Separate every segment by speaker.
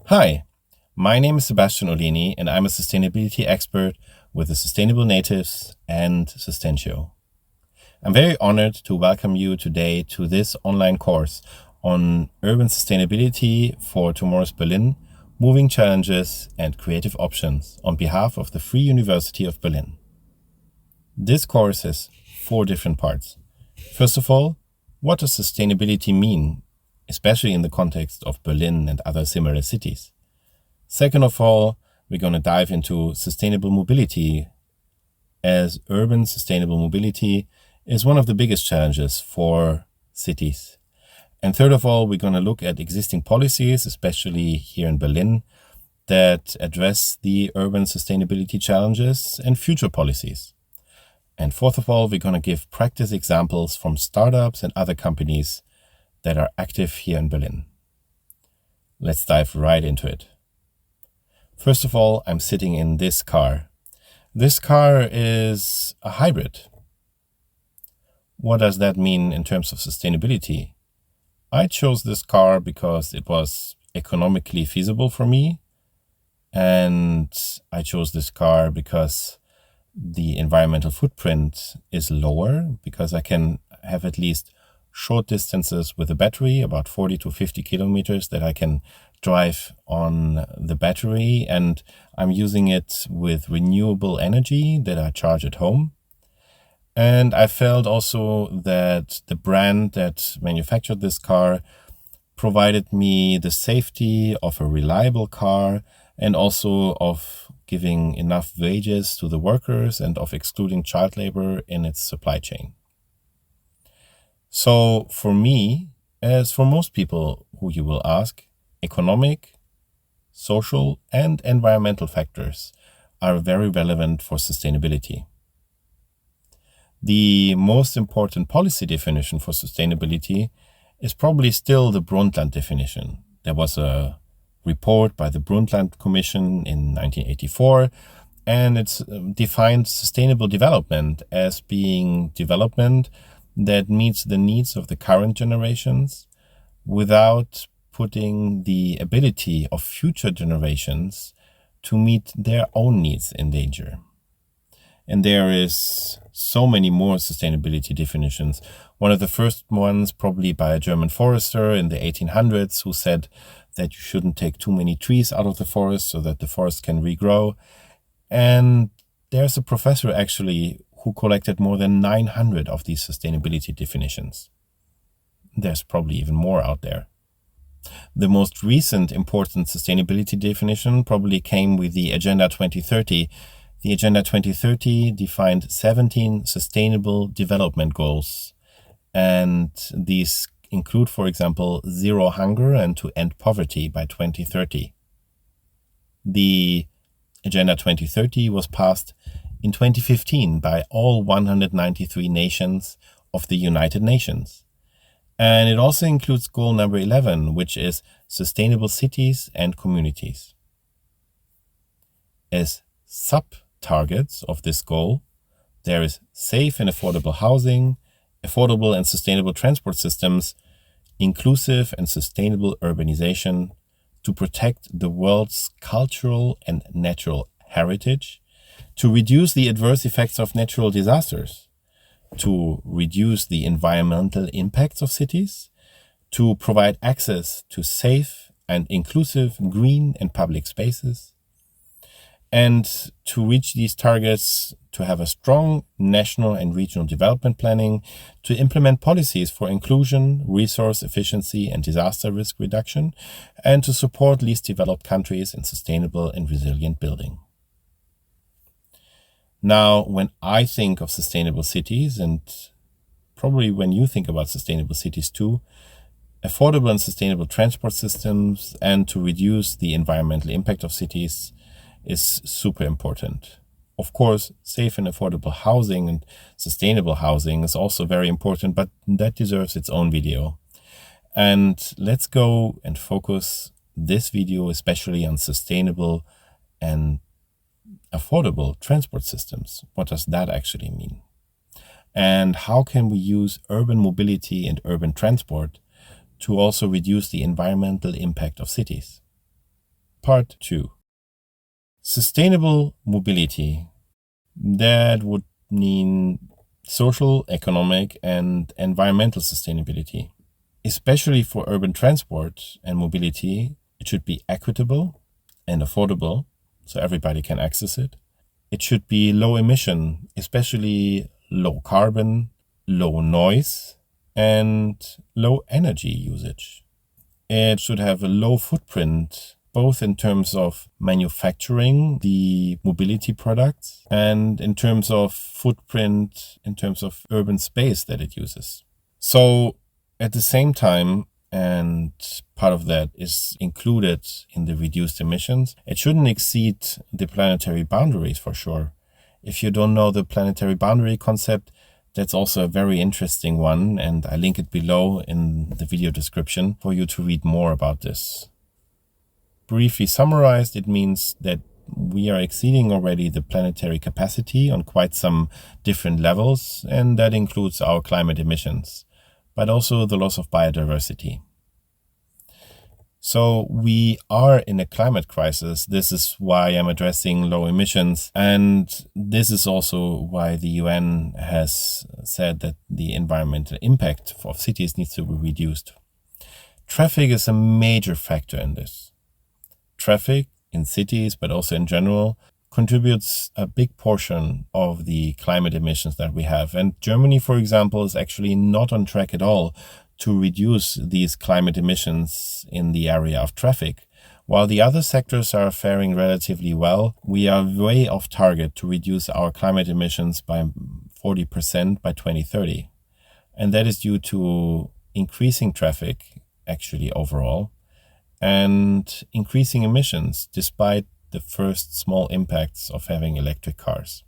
Speaker 1: Hi, my name is Sebastian Olényi and I'm a sustainability expert with the Sustainable Natives and Sustentio. I'm very honored to welcome you today to this online course on urban sustainability for tomorrow's Berlin, moving challenges and creative options on behalf of the Free University of Berlin. This course has 4 different parts. First of all, what does sustainability mean, especially in the context of Berlin and other similar cities? Second of all, we're going to dive into sustainable mobility, as urban sustainable mobility is one of the biggest challenges for cities. And third of all, we're going to look at existing policies, especially here in Berlin, that address the urban sustainability challenges and future policies. And fourth of all, we're going to give practice examples from startups and other companies that are active here in Berlin. Let's dive right into it. First of all, I'm sitting in this car. This car is a hybrid. What does that mean in terms of sustainability? I chose this car because it was economically feasible for me. And I chose this car because the environmental footprint is lower, because I can have at least short distances with a battery, about 40 to 50 kilometers that I can drive on the battery, and I'm using it with renewable energy that I charge at home. And I felt also that the brand that manufactured this car provided me the safety of a reliable car and also of giving enough wages to the workers and of excluding child labor in its supply chain. So for me, as for most people who you will ask, economic, social, and environmental factors are very relevant for sustainability. The most important policy definition for sustainability is probably still the Brundtland definition. There was a report by the Brundtland Commission in 1984, and it's defined sustainable development as being development that meets the needs of the current generations without putting the ability of future generations to meet their own needs in danger. And there is so many more sustainability definitions. One of the first ones probably by a German forester in the 1800s who said that you shouldn't take too many trees out of the forest so that the forest can regrow. And there's a professor actually who collected more than 900 of these sustainability definitions. There's probably even more out there. The most recent important sustainability definition probably came with the Agenda 2030. The Agenda 2030 defined 17 sustainable development goals, and these include, for example, zero hunger and to end poverty by 2030. The Agenda 2030 was passed in 2015 by all 193 nations of the United Nations. And it also includes goal number 11, which is sustainable cities and communities. As sub-targets of this goal, there is safe and affordable housing, affordable and sustainable transport systems, inclusive and sustainable urbanization, to protect the world's cultural and natural heritage, to reduce the adverse effects of natural disasters, to reduce the environmental impacts of cities, to provide access to safe and inclusive green and public spaces, and to reach these targets, to have a strong national and regional development planning, to implement policies for inclusion, resource efficiency, and disaster risk reduction, and to support least developed countries in sustainable and resilient building. Now, when I think of sustainable cities, and probably when you think about sustainable cities too, affordable and sustainable transport systems and to reduce the environmental impact of cities is super important. Of course, safe and affordable housing and sustainable housing is also very important, but that deserves its own video. And let's go and focus this video especially on sustainable and affordable transport systems. What does that actually mean? And how can we use urban mobility and urban transport to also reduce the environmental impact of cities? Part 2. Sustainable mobility. That would mean social, economic, and environmental sustainability. Especially for urban transport and mobility, it should be equitable and affordable, so everybody can access it. It should be low emission, especially low carbon, low noise, and low energy usage. It should have a low footprint, both in terms of manufacturing the mobility products and in terms of footprint, in terms of urban space that it uses. So at the same time, and part of that is included in the reduced emissions, it shouldn't exceed the planetary boundaries for sure. If you don't know the planetary boundary concept, that's also a very interesting one, and I link it below in the video description for you to read more about this. Briefly summarized, it means that we are exceeding already the planetary capacity on quite some different levels, and that includes our climate emissions, but also the loss of biodiversity. So we are in a climate crisis. This is why I'm addressing low emissions. And this is also why the UN has said that the environmental impact of cities needs to be reduced. Traffic is a major factor in this. Traffic in cities, but also in general, contributes a big portion of the climate emissions that we have. And Germany, for example, is actually not on track at all to reduce these climate emissions in the area of traffic. While the other sectors are faring relatively well, we are way off target to reduce our climate emissions by 40% by 2030. And that is due to increasing traffic, actually overall, and increasing emissions despite the first small impacts of having electric cars.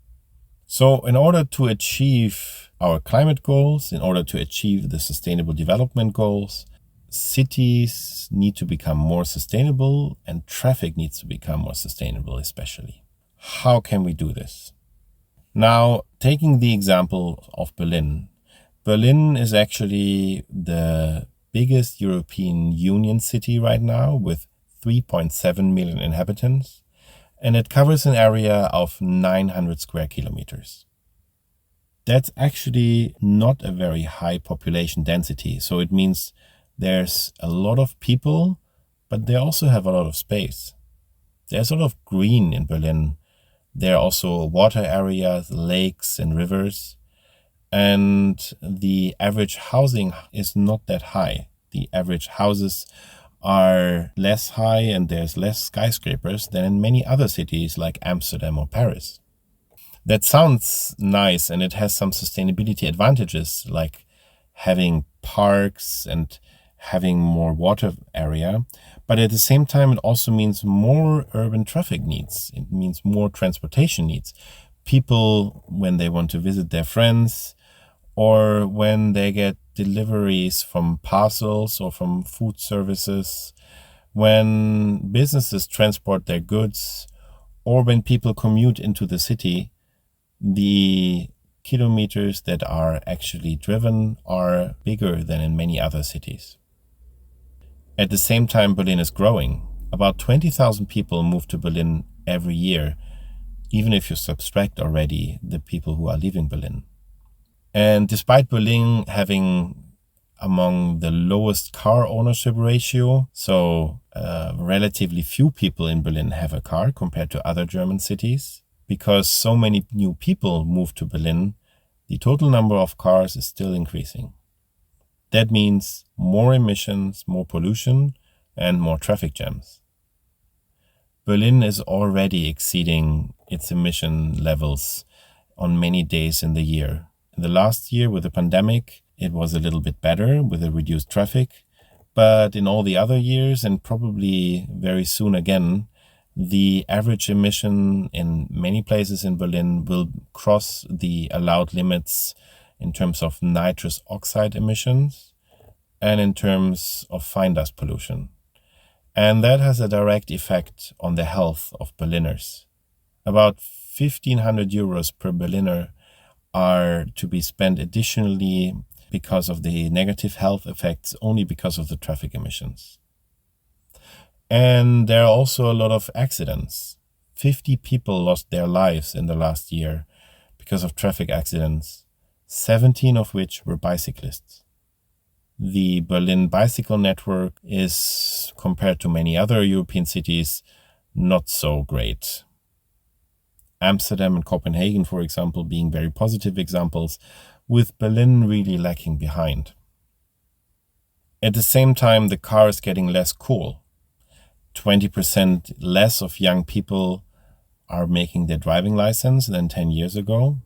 Speaker 1: So in order to achieve our climate goals, in order to achieve the sustainable development goals, cities need to become more sustainable and traffic needs to become more sustainable especially. How can we do this? Now, taking the example of Berlin. Berlin is actually the biggest European Union city right now with 3.7 million inhabitants. And it covers an area of 900 square kilometers. That's actually not a very high population density. So it means there's a lot of people, but they also have a lot of space. There's a lot of green in Berlin. There are also water areas, lakes and rivers. And the average housing is not that high. The average houses are less high and there's less skyscrapers than in many other cities like Amsterdam or Paris. That sounds nice and it has some sustainability advantages like having parks and having more water area, but at the same time it also means more urban traffic needs. It means more transportation needs. People, when they want to visit their friends or when they get deliveries from parcels or from food services, when businesses transport their goods, or when people commute into the city, the kilometers that are actually driven are bigger than in many other cities. At the same time, Berlin is growing. About 20,000 people move to Berlin every year, even if you subtract already the people who are leaving Berlin. And despite Berlin having among the lowest car ownership ratio, so relatively few people in Berlin have a car compared to other German cities, because so many new people move to Berlin, the total number of cars is still increasing. That means more emissions, more pollution, and more traffic jams. Berlin is already exceeding its emission levels on many days in the year. In the last year with the pandemic, it was a little bit better with the reduced traffic. But in all the other years, and probably very soon again, the average emission in many places in Berlin will cross the allowed limits in terms of nitrous oxide emissions and in terms of fine dust pollution. And that has a direct effect on the health of Berliners. About 1,500 euros per Berliner are to be spent additionally because of the negative health effects only because of the traffic emissions. And there are also a lot of accidents. 50 people lost their lives in the last year because of traffic accidents, 17 of which were bicyclists. The Berlin bicycle network is, compared to many other European cities, not so great. Amsterdam and Copenhagen, for example, being very positive examples, with Berlin really lacking behind. At the same time, the car is getting less cool. 20% less of young people are making their driving license than 10 years ago.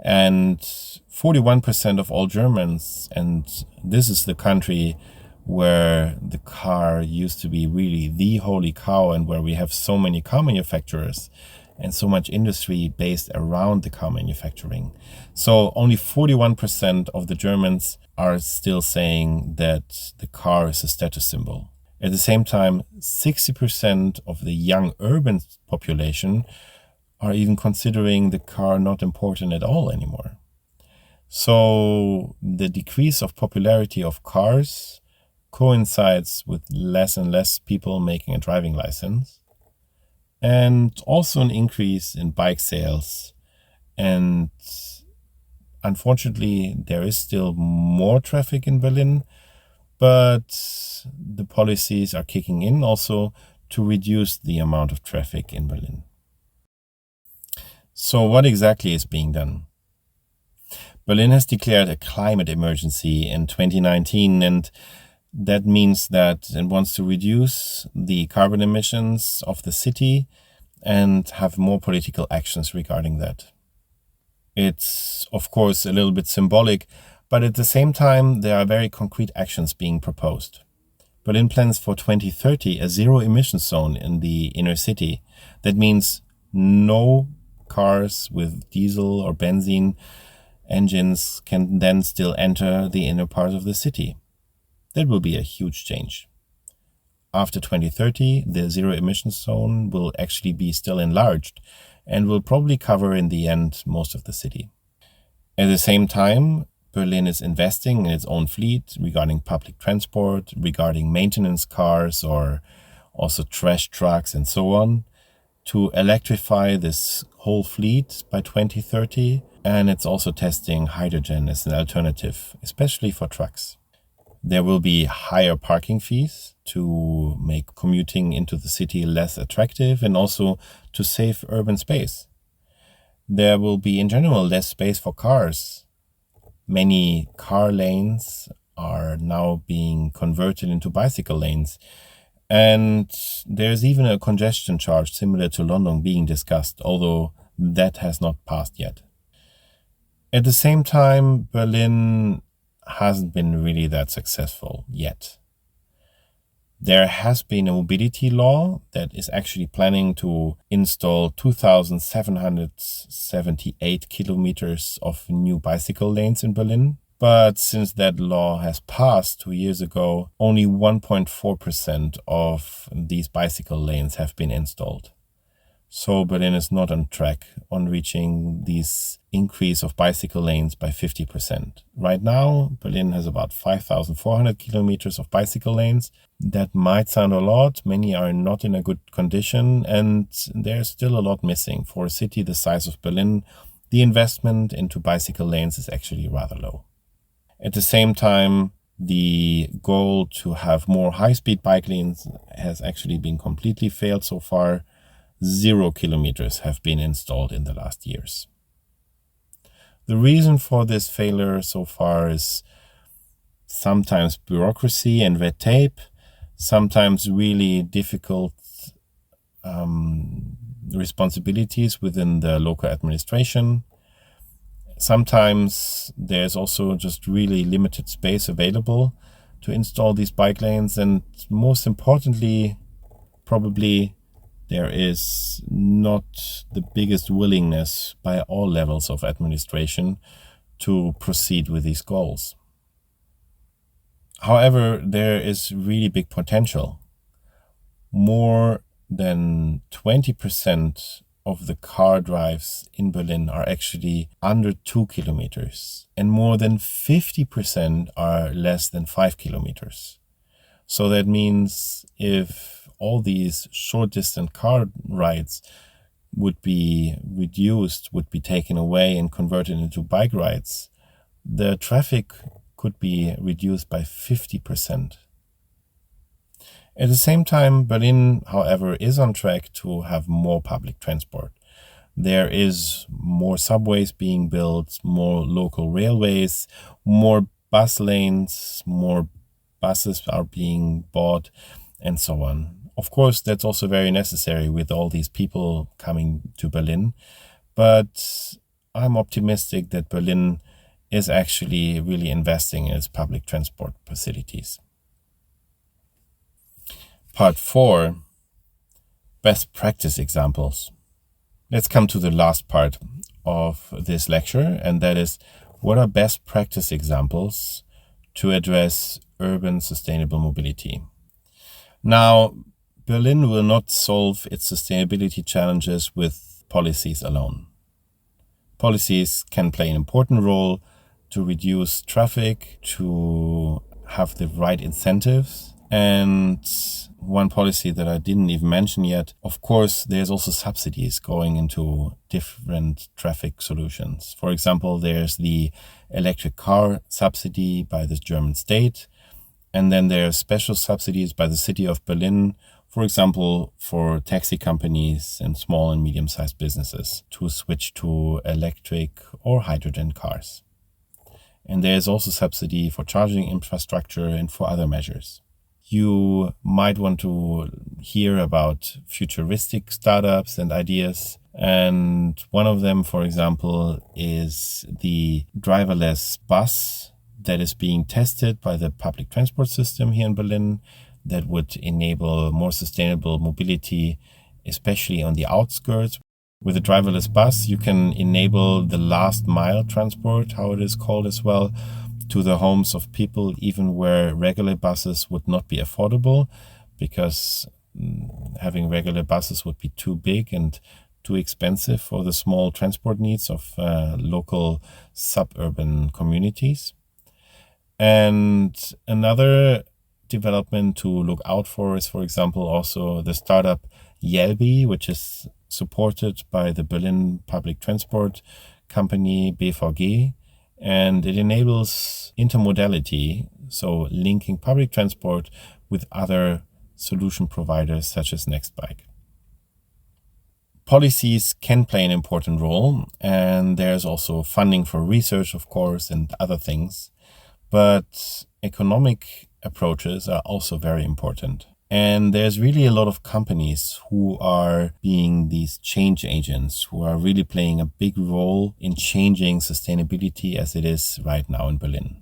Speaker 1: And 41% of all Germans, and this is the country where the car used to be really the holy cow and where we have so many car manufacturers and so much industry based around the car manufacturing. So only 41% of the Germans are still saying that the car is a status symbol. At the same time, 60% of the young urban population are even considering the car not important at all anymore. So the decrease of popularity of cars coincides with less and less people making a driving license, and also an increase in bike sales. And unfortunately, there is still more traffic in Berlin, but the policies are kicking in also to reduce the amount of traffic in Berlin. So what exactly is being done? Berlin has declared a climate emergency in 2019, and that means that it wants to reduce the carbon emissions of the city and have more political actions regarding that. It's, of course, a little bit symbolic, but at the same time, there are very concrete actions being proposed. Berlin plans for 2030 a zero-emission zone in the inner city. That means no cars with diesel or benzene engines can then still enter the inner part of the city. That will be a huge change. After 2030, the zero-emission zone will actually be still enlarged and will probably cover in the end most of the city. At the same time, Berlin is investing in its own fleet regarding public transport, regarding maintenance cars or also trash trucks and so on, to electrify this whole fleet by 2030. And it's also testing hydrogen as an alternative, especially for trucks. There will be higher parking fees to make commuting into the city less attractive and also to save urban space. There will be, in general, less space for cars. Many car lanes are now being converted into bicycle lanes. And there's even a congestion charge similar to London being discussed, although that has not passed yet. At the same time, Berlin hasn't been really that successful yet. There has been a mobility law that is actually planning to install 2,778 kilometers of new bicycle lanes in Berlin. But since that law has passed 2 years ago, only 1.4% of these bicycle lanes have been installed. So Berlin is not on track on reaching this increase of bicycle lanes by 50%. Right now, Berlin has about 5,400 kilometers of bicycle lanes. That might sound a lot. Many are not in a good condition, and there's still a lot missing. For a city the size of Berlin, the investment into bicycle lanes is actually rather low. At the same time, the goal to have more high-speed bike lanes has actually been completely failed so far. 0 kilometers have been installed in the last years. The reason for this failure so far is sometimes bureaucracy and red tape, sometimes really difficult responsibilities within the local administration. Sometimes there's also just really limited space available to install these bike lanes, and most importantly, probably there is not the biggest willingness by all levels of administration to proceed with these goals. However, there is really big potential. More than 20% of the car drives in Berlin are actually under 2 kilometers, and more than 50% are less than 5 kilometers. So that means if all these short distance car rides would be reduced, would be taken away and converted into bike rides, the traffic could be reduced by 50%. At the same time, Berlin, however, is on track to have more public transport. There is more subways being built, more local railways, more bus lanes, more buses are being bought, and so on. Of course, that's also very necessary with all these people coming to Berlin. But I'm optimistic that Berlin is actually really investing in its public transport facilities. Part 4, best practice examples. Let's come to the last part of this lecture, and that is, what are best practice examples to address urban sustainable mobility? Now, Berlin will not solve its sustainability challenges with policies alone. Policies can play an important role to reduce traffic, to have the right incentives. And one policy that I didn't even mention yet, of course, there's also subsidies going into different traffic solutions. For example, there's the electric car subsidy by the German state. And then there are special subsidies by the city of Berlin, for example, for taxi companies and small and medium-sized businesses to switch to electric or hydrogen cars. And there's also subsidy for charging infrastructure and for other measures. You might want to hear about futuristic startups and ideas. And one of them, for example, is the driverless bus that is being tested by the public transport system here in Berlin that would enable more sustainable mobility, especially on the outskirts. With a driverless bus, you can enable the last mile transport, how it is called as well, to the homes of people, even where regular buses would not be affordable, because having regular buses would be too big and too expensive for the small transport needs of local suburban communities. And another development to look out for is, for example, also the startup Yelby, which is supported by the Berlin public transport company BVG, and it enables intermodality, so linking public transport with other solution providers such as Nextbike. Policies can play an important role, and there's also funding for research, of course, and other things. But economic approaches are also very important. And there's really a lot of companies who are being these change agents, who are really playing a big role in changing sustainability as it is right now in Berlin.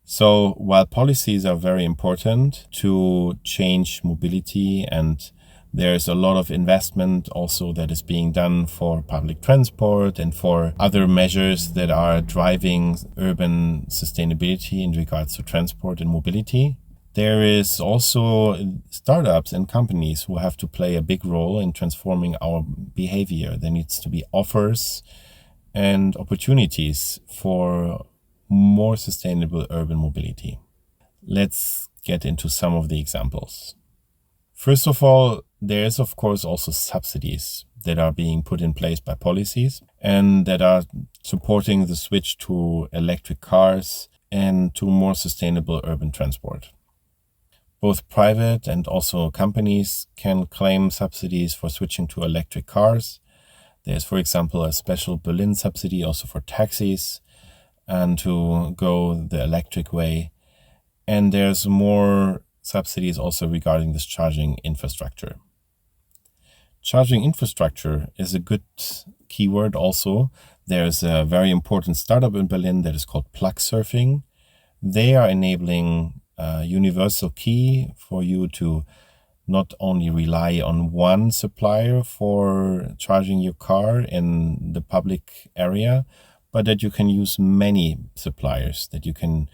Speaker 1: So while policies are very important to change mobility, and there's a lot of investment also that is being done for public transport and for other measures that are driving urban sustainability in regards to transport and mobility, there is also startups and companies who have to play a big role in transforming our behavior. There needs to be offers and opportunities for more sustainable urban mobility. Let's get into some of the examples. First of all, there is, of course, also subsidies that are being put in place by policies and that are supporting the switch to electric cars and to more sustainable urban transport. Both private and also companies can claim subsidies for switching to electric cars. There's, for example, a special Berlin subsidy also for taxis and to go the electric way. And there's more subsidies also regarding this charging infrastructure. Charging infrastructure is a good keyword also. There's a very important startup in Berlin that is called Plug Surfing. They are enabling a universal key for you to not only rely on one supplier for charging your car in the public area, but that you can use many suppliers, that you can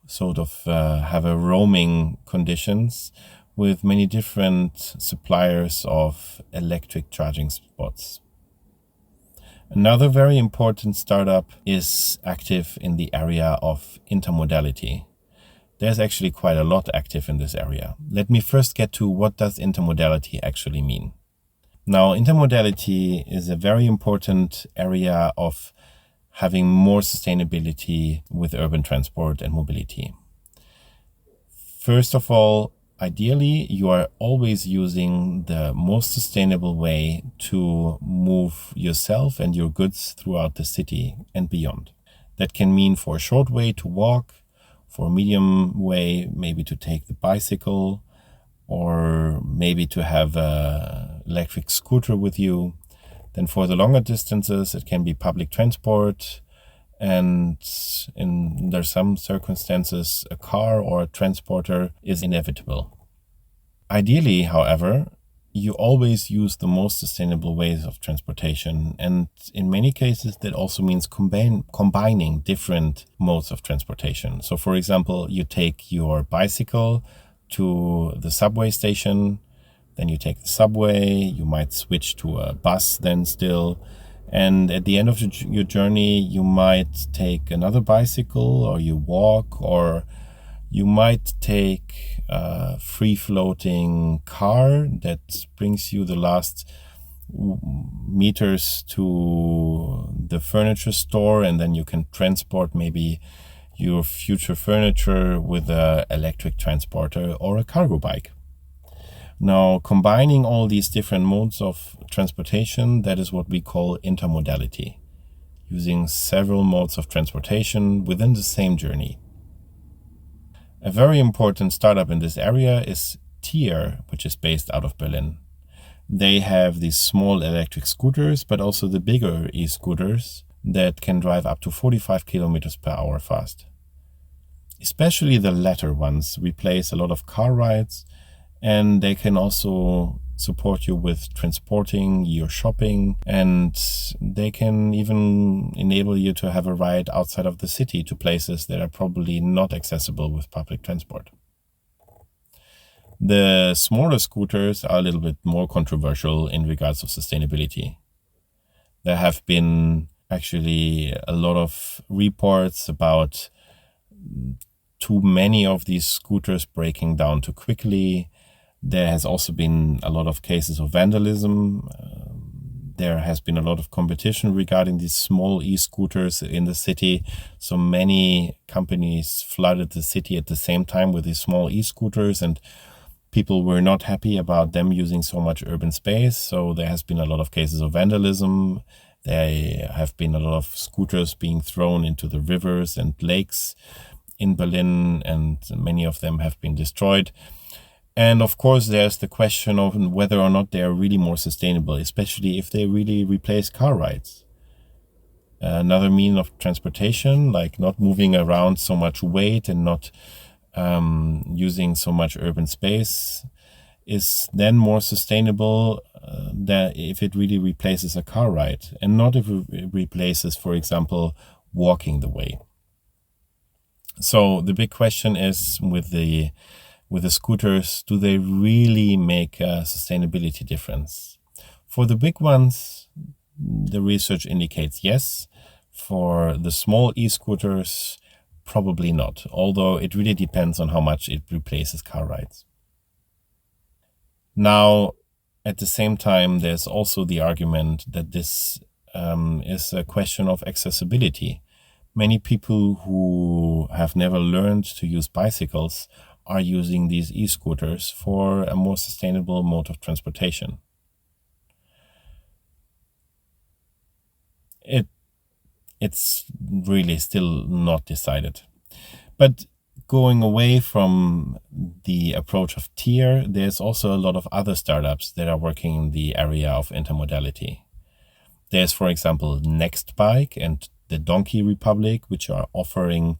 Speaker 1: sort of have a roaming conditions with many different suppliers of electric charging spots. Another very important startup is active in the area of intermodality. There's actually quite a lot active in this area. Let me first get to what does intermodality actually mean. Now, intermodality is a very important area of having more sustainability with urban transport and mobility. First of all, ideally, you are always using the most sustainable way to move yourself and your goods throughout the city and beyond. That can mean for a short way to walk, for a medium way, maybe to take the bicycle, or maybe to have an electric scooter with you. Then for the longer distances, it can be public transport, and under some circumstances, a car or a transporter is inevitable. Ideally, however, you always use the most sustainable ways of transportation, and in many cases that also means combining different modes of transportation. So for example, you take your bicycle to the subway station, then you take the subway, you might switch to a bus then still, and at the end of your journey you might take another bicycle, or you walk, or you might take a free-floating car that brings you the last meters to the furniture store, and then you can transport maybe your future furniture with an electric transporter or a cargo bike. Now, combining all these different modes of transportation, that is what we call intermodality, using several modes of transportation within the same journey. A very important startup in this area is Tier, which is based out of Berlin. They have these small electric scooters, but also the bigger e-scooters that can drive up to 45 kilometers per hour fast. Especially the latter ones replace a lot of car rides, and they can also support you with transporting your shopping, and they can even enable you to have a ride outside of the city to places that are probably not accessible with public transport. The smaller scooters are a little bit more controversial in regards of sustainability. There have been actually a lot of reports about too many of these scooters breaking down too quickly. There has also been a lot of cases of vandalism. There has been a lot of competition regarding these small e-scooters in the city. So many companies flooded the city at the same time with these small e-scooters, and people were not happy about them using so much urban space. So there has been a lot of cases of vandalism. There have been a lot of scooters being thrown into the rivers and lakes in Berlin, and many of them have been destroyed. And of course, there's the question of whether or not they are really more sustainable, especially if they really replace car rides. Another means of transportation, like not moving around so much weight and not using so much urban space, is then more sustainable than if it really replaces a car ride, and not if it replaces, for example, walking the way. So the big question is with the scooters, do they really make a sustainability difference? For the big ones, the research indicates yes. For the small e-scooters, probably not, although it really depends on how much it replaces car rides. Now, at the same time, there's also the argument that this is a question of accessibility. Many people who have never learned to use bicycles are using these e-scooters for a more sustainable mode of transportation. It's really still not decided. But going away from the approach of Tier, there's also a lot of other startups that are working in the area of intermodality. There's, for example, Nextbike and the Donkey Republic, which are offering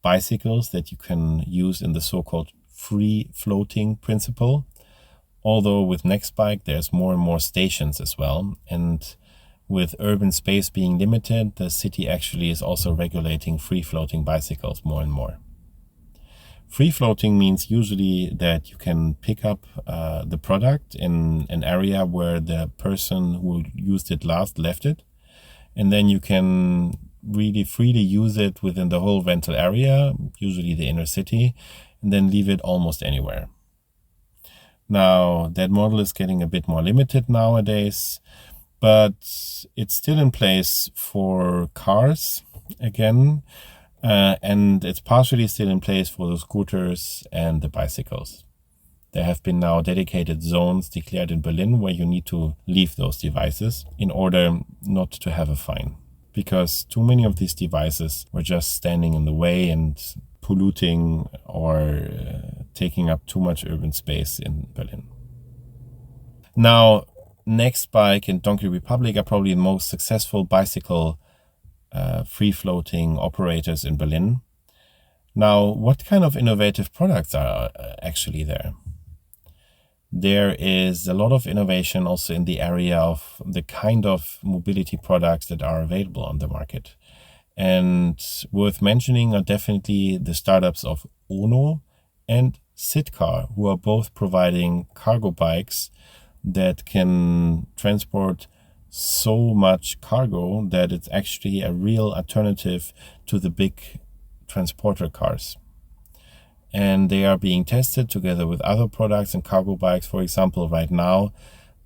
Speaker 1: bicycles that you can use in the so-called free floating principle. Although with Nextbike, there's more and more stations as well. And with urban space being limited, the city actually is also regulating free floating bicycles more and more. Free floating means usually that you can pick up the product in an area where the person who used it last left it. And then you can really freely use it within the whole rental area, usually the inner city, and then leave it almost anywhere. Now, that model is getting a bit more limited nowadays, but it's still in place for cars again, and it's partially still in place for the scooters and the bicycles. There have been now dedicated zones declared in Berlin where you need to leave those devices in order not to have a fine, because too many of these devices were just standing in the way and polluting or taking up too much urban space in Berlin. Now, Nextbike and Donkey Republic are probably the most successful bicycle free-floating operators in Berlin. Now, what kind of innovative products are actually there? There is a lot of innovation also in the area of the kind of mobility products that are available on the market. And worth mentioning are definitely the startups of Ono and Sitcar, who are both providing cargo bikes that can transport so much cargo that it's actually a real alternative to the big transporter cars. And they are being tested together with other products and cargo bikes, for example, right now,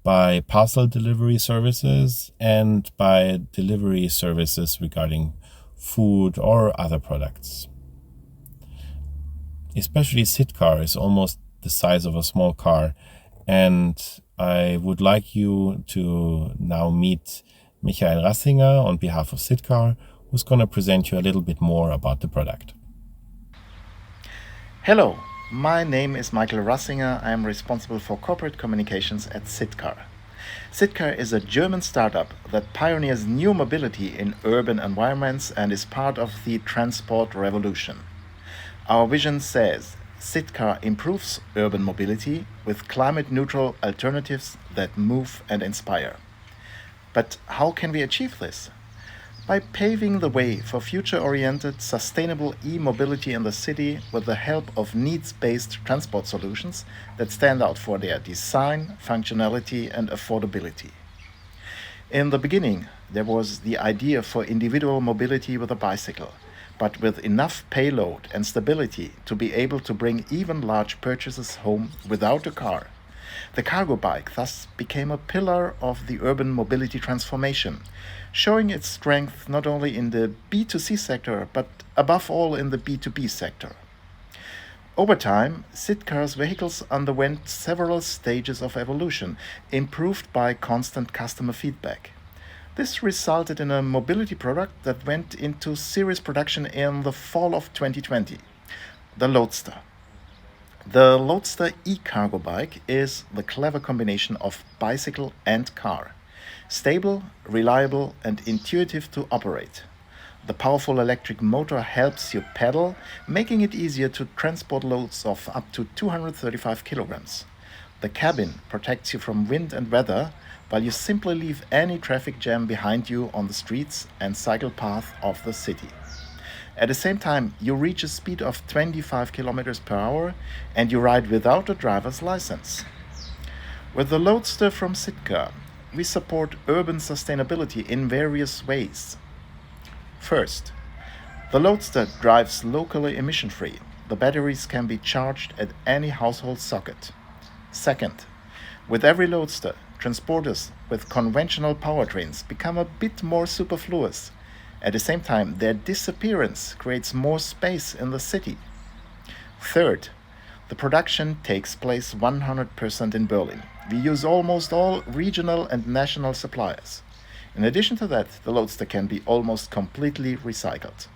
Speaker 1: by parcel delivery services and by delivery services regarding food or other products. Especially Sitcar is almost the size of a small car, and I would like you to now meet Michael Rassinger on behalf of Sitcar, who's going to present you a little bit more about the product.
Speaker 2: Hello, my name is Michael Rassinger. I am responsible for corporate communications at Sitcar. Sitcar is a German startup that pioneers new mobility in urban environments and is part of the transport revolution. Our vision says Sitcar improves urban mobility with climate-neutral alternatives that move and inspire. But how can we achieve this? By paving the way for future-oriented, sustainable e-mobility in the city with the help of needs-based transport solutions that stand out for their design, functionality, and affordability. In the beginning, there was the idea for individual mobility with a bicycle, but with enough payload and stability to be able to bring even large purchases home without a car. The cargo bike thus became a pillar of the urban mobility transformation, showing its strength not only in the B2C sector, but above all in the B2B sector. Over time, Sitcar's vehicles underwent several stages of evolution, improved by constant customer feedback. This resulted in a mobility product that went into series production in the fall of 2020, the Loadster. The Loadster e-cargo bike is the clever combination of bicycle and car. Stable, reliable, and intuitive to operate. The powerful electric motor helps you pedal, making it easier to transport loads of up to 235 kilograms. The cabin protects you from wind and weather, while you simply leave any traffic jam behind you on the streets and cycle path of the city. At the same time, you reach a speed of 25 kilometers per hour and you ride without a driver's license. With the Loadster from Sitcar, we support urban sustainability in various ways. First, the Loadster drives locally emission-free. The batteries can be charged at any household socket. Second, with every Loadster, transporters with conventional powertrains become a bit more superfluous. At the same time, their disappearance creates more space in the city. Third, the production takes place 100% in Berlin. We use almost all regional and national suppliers. In addition to that, the Loadster can be almost completely recycled.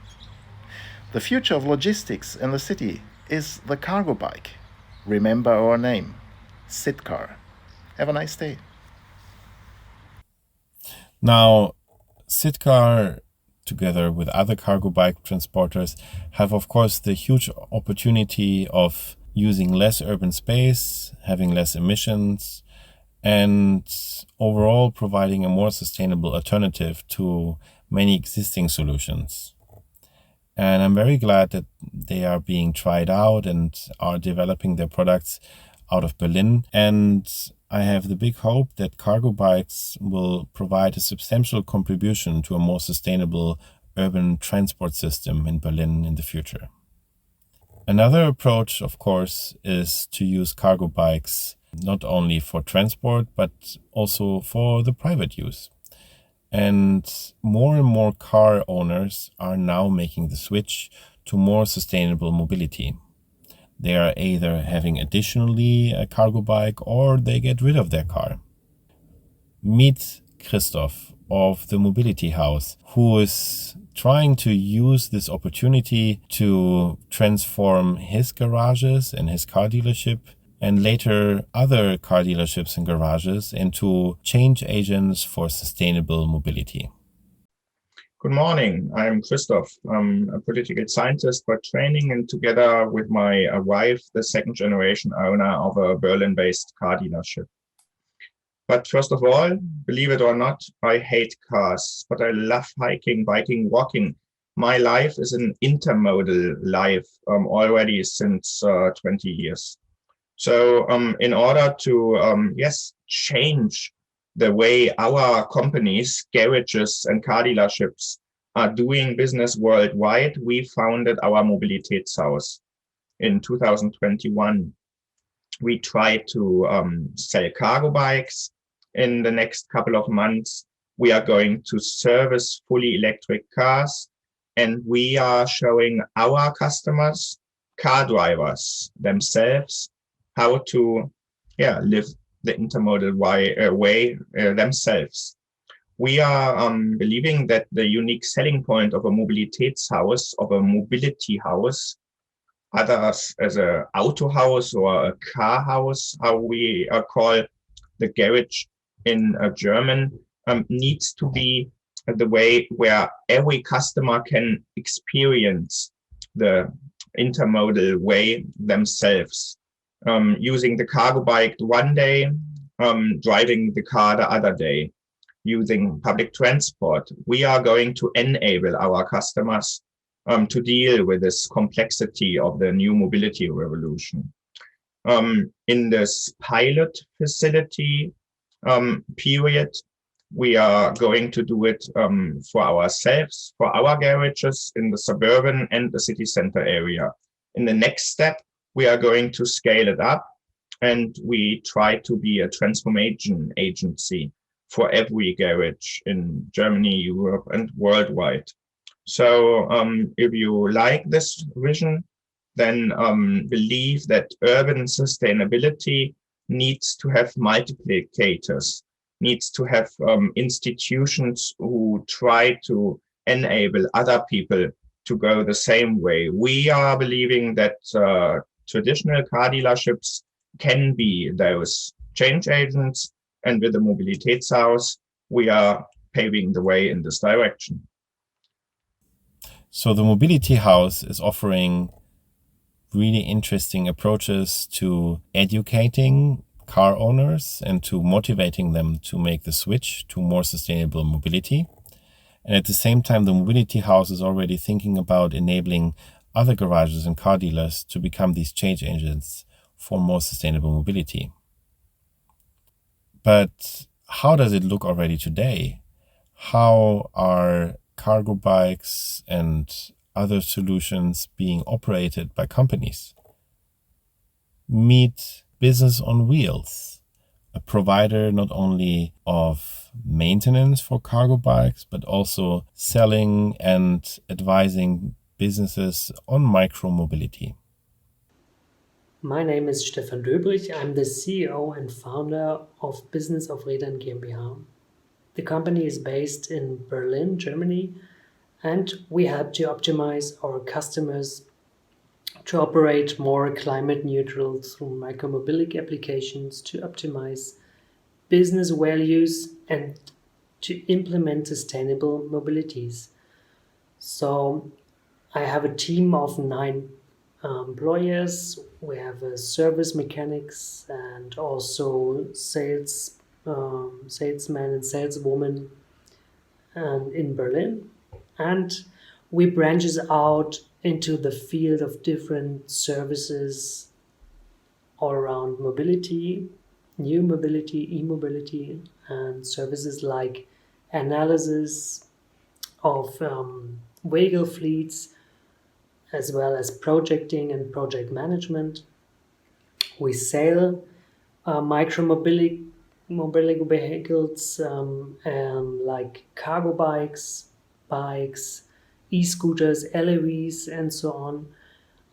Speaker 2: The future of logistics in the city is the cargo bike. Remember our name, Sitcar. Have a nice day.
Speaker 1: Now, Sitcar, together with other cargo bike transporters, have of course the huge opportunity of using less urban space, having less emissions, and overall providing a more sustainable alternative to many existing solutions. And I'm very glad that they are being tried out and are developing their products out of Berlin. And I have the big hope that cargo bikes will provide a substantial contribution to a more sustainable urban transport system in Berlin in the future. Another approach, of course, is to use cargo bikes not only for transport, but also for the private use. And more car owners are now making the switch to more sustainable mobility. They are either having additionally a cargo bike or they get rid of their car. Meet Christoph of the Mobility House, who is trying to use this opportunity to transform his garages and his car dealership and later other car dealerships and garages into change agents for sustainable mobility.
Speaker 3: Good morning. I'm Christoph. I'm a political scientist by training, and together with my wife, the second generation owner of a Berlin-based car dealership. But first of all, believe it or not, I hate cars, but I love hiking, biking, walking. My life is an intermodal life already since 20 years. So in order to, change the way our companies, garages and car dealerships are doing business worldwide, we founded our Mobilitätshaus in 2021. We tried to sell cargo bikes. In the next couple of months, we are going to service fully electric cars, and we are showing our customers, car drivers themselves, how to live the intermodal way themselves. We are believing that the unique selling point of a Mobilitätshaus, of a mobility house, others as a auto house or a car house, how we call the garage in German, needs to be the way where every customer can experience the intermodal way themselves, using the cargo bike one day, driving the car the other day, using public transport. We are going to enable our customers to deal with this complexity of the new mobility revolution. In this pilot facility period, we are going to do it for ourselves, for our garages in the suburban and the city center area. In the next step, we are going to scale it up, and we try to be a transformation agency for every garage in Germany, Europe, and worldwide. So if you like this vision, then believe that urban sustainability needs to have multiplicators, needs to have institutions who try to enable other people to go the same way. We are believing that traditional car dealerships can be those change agents, and with the Mobilitätshaus, we are paving the way in this direction.
Speaker 1: So the Mobility House is offering really interesting approaches to educating car owners and to motivating them to make the switch to more sustainable mobility. And at the same time, the Mobility House is already thinking about enabling other garages and car dealers to become these change agents for more sustainable mobility. But how does it look already today? How are cargo bikes and other solutions being operated by companies? Meet Business on Wheels, a provider not only of maintenance for cargo bikes, but also selling and advising businesses on micro-mobility.
Speaker 4: My name is Stefan Döbrich. I'm the CEO and founder of Business of Rädern GmbH. The company is based in Berlin, Germany, and we help to optimize our customers to operate more climate neutral through micromobility applications, to optimize business values and to implement sustainable mobilities. So I have a team of 9 employees. We have a service mechanics and also salesmen and saleswomen in Berlin. And we branches out into the field of different services all around mobility, new mobility, e-mobility, and services like analysis, of vehicle fleets, as well as projecting and project management. We sell micro-mobility vehicles like cargo bikes, e-scooters, LEVs, and so on.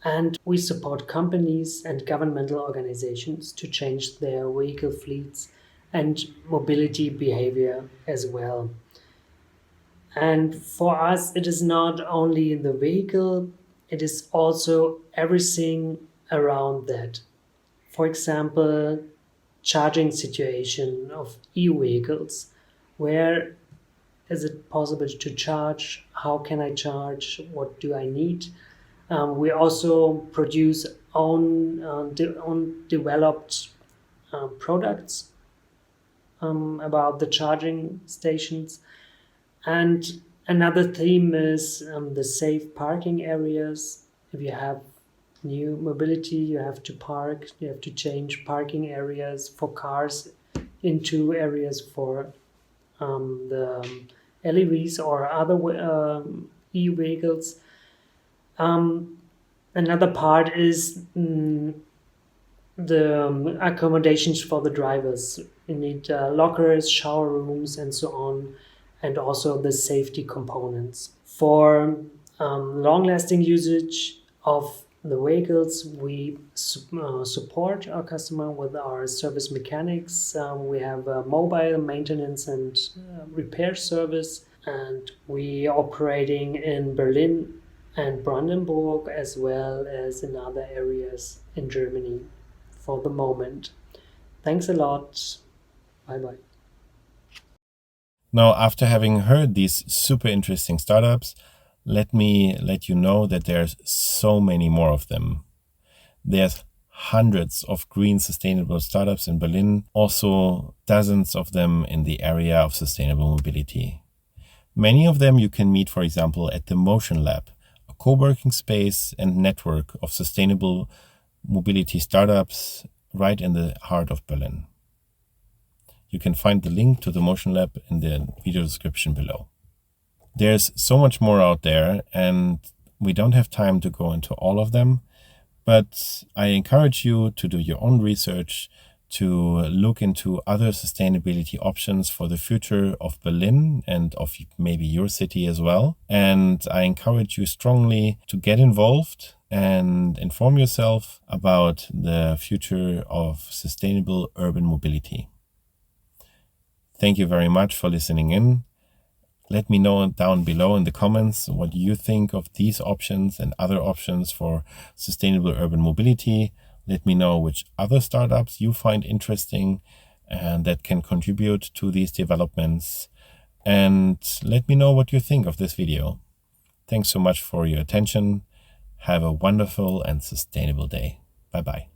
Speaker 4: And we support companies and governmental organizations to change their vehicle fleets and mobility behavior as well. And for us, it is not only the vehicle, it is also everything around that. For example, charging situation of e-vehicles. Where is it possible to charge? How can I charge? What do I need? We also produce own developed products about the charging stations. And another theme is the safe parking areas. If you have new mobility, you have to park, you have to change parking areas for cars into areas for the LEVs or other e-vehicles. Another part is the accommodations for the drivers. You need lockers, shower rooms, and so on, and also the safety components. For long-lasting usage of the vehicles, we support our customer with our service mechanics. We have a mobile maintenance and repair service, and we are operating in Berlin and Brandenburg, as well as in other areas in Germany for the moment. Thanks a lot. Bye-bye.
Speaker 1: Now, after having heard these super interesting startups, let me let you know that there's so many more of them. There's hundreds of green sustainable startups in Berlin, also dozens of them in the area of sustainable mobility. Many of them you can meet, for example, at the Motion Lab, a co-working space and network of sustainable mobility startups right in the heart of Berlin. You can find the link to the Motion Lab in the video description below. There's so much more out there, and we don't have time to go into all of them, but I encourage you to do your own research, to look into other sustainability options for the future of Berlin and of maybe your city as well. And I encourage you strongly to get involved and inform yourself about the future of sustainable urban mobility. Thank you very much for listening in. Let me know down below in the comments what you think of these options and other options for sustainable urban mobility. Let me know which other startups you find interesting and that can contribute to these developments. And let me know what you think of this video. Thanks so much for your attention. Have a wonderful and sustainable day. Bye-bye.